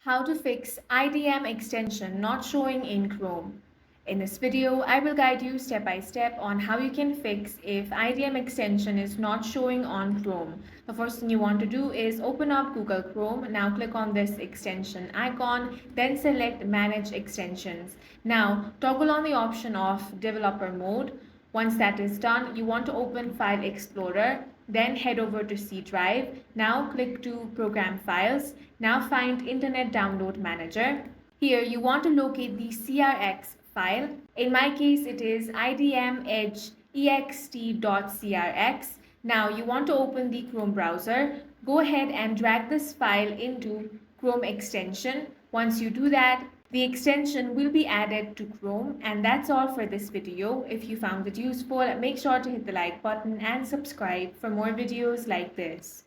How to fix IDM extension not showing in Chrome. In this video, I will guide you step by step on how you can fix if IDM extension is not showing on Chrome. The first thing you want to do is open up Google Chrome. Now click on this extension icon, then select Manage Extensions. Now toggle on the option of Developer Mode. Once that is done, you want to open File Explorer, then head over to C Drive. Now click to Program Files. Now find Internet Download Manager. Here you want to locate the CRX file. In my case, it is IDM Edge ext.crx. Now you want to open the Chrome browser. Go ahead and drag this file into Chrome extension. Once you do that, the extension will be added to Chrome, and that's all for this video. If you found it useful, make sure to hit the like button and subscribe for more videos like this.